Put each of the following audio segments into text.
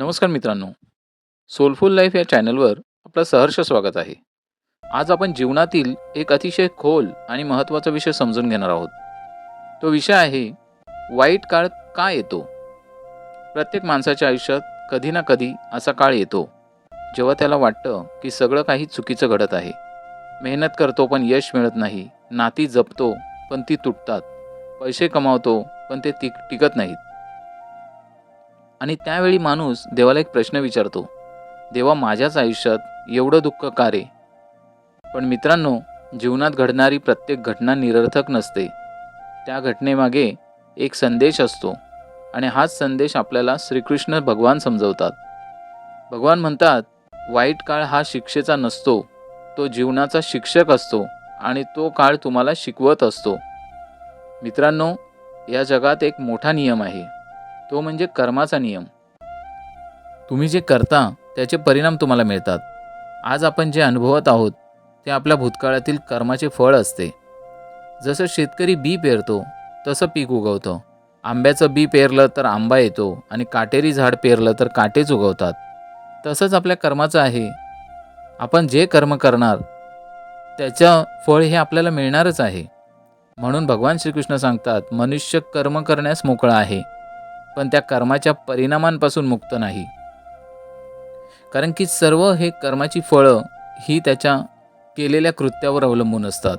नमस्कार मित्रांनो, soulful life या चॅनलवर आपलं सहर्ष स्वागत आहे. आज आपण जीवनातील एक अतिशय खोल आणि महत्त्वाचा विषय समजून घेणार आहोत. तो विषय आहे वाईट काळ का येतो. प्रत्येक माणसाच्या आयुष्यात कधी ना कधी असा काळ येतो जेव्हा त्याला वाटतं की सगळं काही चुकीचं घडत आहे. मेहनत करतो पण यश मिळत नाही, नाती जपतो पण ती तुटतात, पैसे कमावतो पण ते टिकत नाहीत. आणि त्यावेळी माणूस देवाला एक प्रश्न विचारतो, देवा माझ्याच आयुष्यात एवढं दुःख का रे. पण मित्रांनो, जीवनात घडणारी प्रत्येक घटना निरर्थक नसते. त्या घटनेमागे एक संदेश असतो आणि हाच संदेश आपल्याला श्रीकृष्ण भगवान समजवतात. भगवान म्हणतात, वाईट काळ हा शिक्षेचा नसतो, तो जीवनाचा शिक्षक असतो आणि तो काळ तुम्हाला शिकवत असतो. मित्रांनो, या जगात एक मोठा नियम आहे, तो म्हणजे कर्माचा नियम. तुम्ही जे करता त्याचे परिणाम तुम्हाला मिळतात. आज आपण जे अनुभवत आहोत ते आपल्या भूतकाळातील कर्माचे फळ असते. जसं शेतकरी बी पेरतो तसं पीक उगवतं. आंब्याचं बी पेरलं तर आंबा येतो आणि काटेरी झाड पेरलं तर काटेच उगवतात. तसंच आपल्या कर्माचं आहे. आपण जे कर्म करणार त्याचं फळ हे आपल्याला मिळणारच आहे. म्हणून भगवान श्रीकृष्ण सांगतात, मनुष्य कर्म करण्यास मोकळा आहे, पण त्या कर्माच्या परिणामांपासून मुक्त नाही. कारण की सर्व हे कर्माची फळं ही त्याच्या केलेल्या कृत्यावर अवलंबून असतात.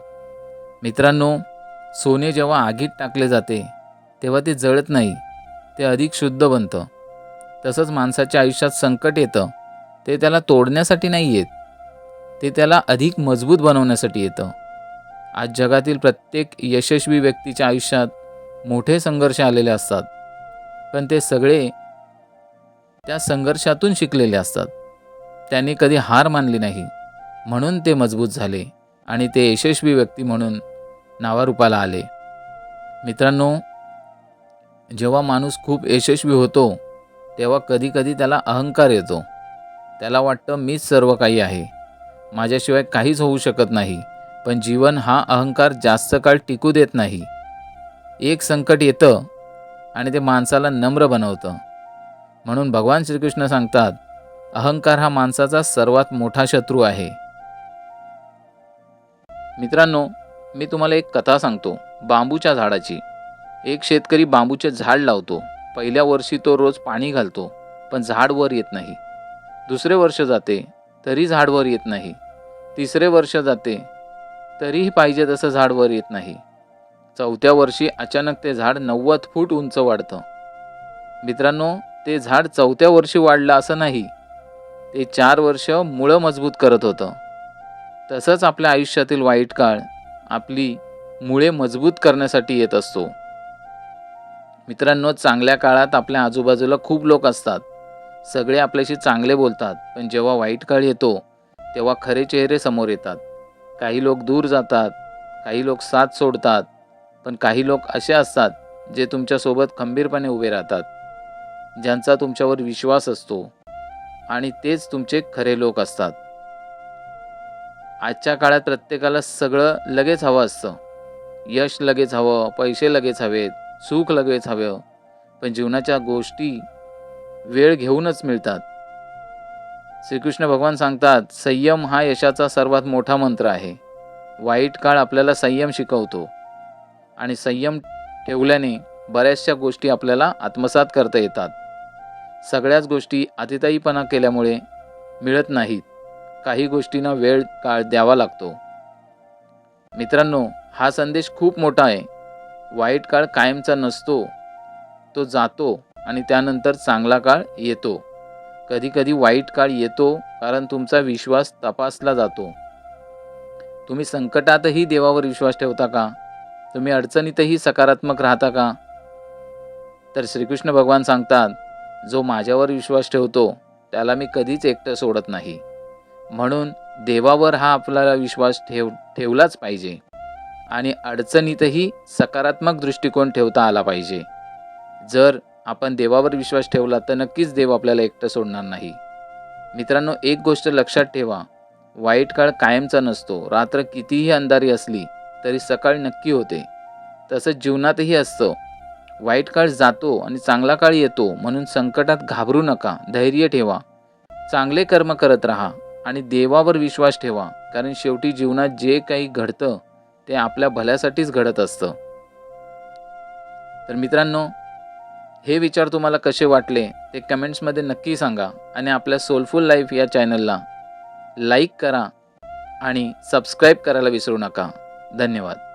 मित्रांनो, सोने जेव्हा आगीत टाकले जाते तेव्हा ते जळत नाही, ते अधिक शुद्ध बनतं. तसंच माणसाच्या आयुष्यात संकट येतं, ते त्याला तोडण्यासाठी नाही येत, ते त्याला अधिक मजबूत बनवण्यासाठी येतं. आज जगातील प्रत्येक यशस्वी व्यक्तीच्या आयुष्यात मोठे संघर्ष आलेले असतात, पण ते सगळे त्या संघर्षातून शिकलेले असतात. त्यांनी कधी हार मानली नाही, म्हणून ते मजबूत झाले आणि ते यशस्वी व्यक्ती म्हणून नावारूपाला आले. मित्रांनो, जेव्हा माणूस खूप यशस्वी होतो तेव्हा कधीकधी त्याला अहंकार येतो. त्याला वाटतं मीच सर्व काही आहे, माझ्याशिवाय काहीच होऊ शकत नाही. पण जीवन हा अहंकार जास्त काळ टिकू देत नाही. एक संकट येतं आणि ते माणसाला नम्र बनवतं. म्हणून भगवान श्रीकृष्ण सांगतात, अहंकार हा माणसाचा सर्वात मोठा शत्रू आहे. मित्रांनो, मी तुम्हाला एक कथा सांगतो बांबूच्या झाडाची. एक शेतकरी बांबूचे झाड लावतो. पहिल्या वर्षी तो रोज पाणी घालतो, पण झाड वर येत नाही. दुसरे वर्ष जाते तरी झाड वर येत नाही. तिसरे वर्ष जाते तरीही पाहिजे तसं झाड वर येत नाही. चौथ्या वर्षी अचानक ते झाड 90 फूट उंच वाढतं. मित्रांनो, ते झाड चौथ्या वर्षी वाढलं असं नाही, ते 4 वर्ष मुळं मजबूत करत होतं. तसंच आपल्या आयुष्यातील वाईट काळ आपली मुळे मजबूत करण्यासाठी येत असतो. मित्रांनो, चांगल्या काळात आपल्या आजूबाजूला खूप लोक असतात. सगळे आपल्याशी चांगले बोलतात, पण जेव्हा वाईट काळ येतो तेव्हा खरे चेहरे समोर येतात. काही लोक दूर जातात, काही लोक साथ सोडतात, पण काही लोक असे असतात जे तुमच्यासोबत खंबीरपणे उभे राहतात, ज्यांचा तुमच्यावर विश्वास असतो आणि तेच तुमचे खरे लोक असतात. आजच्या काळात प्रत्येकाला सगळं लगेच हवं असतं. यश लगेच हवं, पैसे लगेच हवेत, सुख लगेच हवं, पण जीवनाच्या गोष्टी वेळ घेऊनच मिळतात. श्रीकृष्ण भगवान सांगतात, संयम हा यशाचा सर्वात मोठा मंत्र आहे. वाईट काळ आपल्याला संयम शिकवतो आणि संयम ठेवल्याने बऱ्याचशा गोष्टी आपल्याला आत्मसात करता येतात. सगळ्याच गोष्टी अतिताईपणा केल्यामुळे मिळत नाहीत. काही गोष्टींना वेळ काळ द्यावा लागतो. मित्रांनो, हा संदेश खूप मोठा आहे. वाईट काळ कायमचा नसतो, तो जातो आणि त्यानंतर चांगला काळ येतो. कधीकधी वाईट काळ येतो कारण तुमचा विश्वास तपासला जातो. तुम्ही संकटातही देवावर विश्वास ठेवता का? तुम्ही अडचणीतही सकारात्मक राहता का? तर श्रीकृष्ण भगवान सांगतात, जो माझ्यावर विश्वास ठेवतो त्याला मी कधीच एकटं सोडत नाही. म्हणून देवावर हा आपल्याला विश्वास ठेवलाच पाहिजे आणि अडचणीतही सकारात्मक दृष्टिकोन ठेवता आला पाहिजे. जर आपण देवावर विश्वास ठेवला तर नक्कीच देव आपल्याला एकटं सोडणार नाही. मित्रांनो, एक गोष्ट लक्षात ठेवा, वाईट काळ कायमचा नसतो. रात्र कितीही अंधारी असली तरी सकाळ नक्की होते. तसंच जीवनातही असतं. वाईट काळ जातो आणि चांगला काळ येतो, म्हणून संकटात घाबरू नका, धैर्य ठेवा, चांगले कर्म करत राहा आणि देवावर विश्वास ठेवा, कारण शेवटी जीवनात जे काही घडतं ते आपल्या भल्यासाठीच घडत असतं. तर मित्रांनो, हे विचार तुम्हाला कसे वाटले ते कमेंट्समध्ये नक्की सांगा आणि आपल्या सोलफुल लाईफ या चॅनलला लाईक करा आणि सबस्क्राईब करायला विसरू नका. धन्यवाद.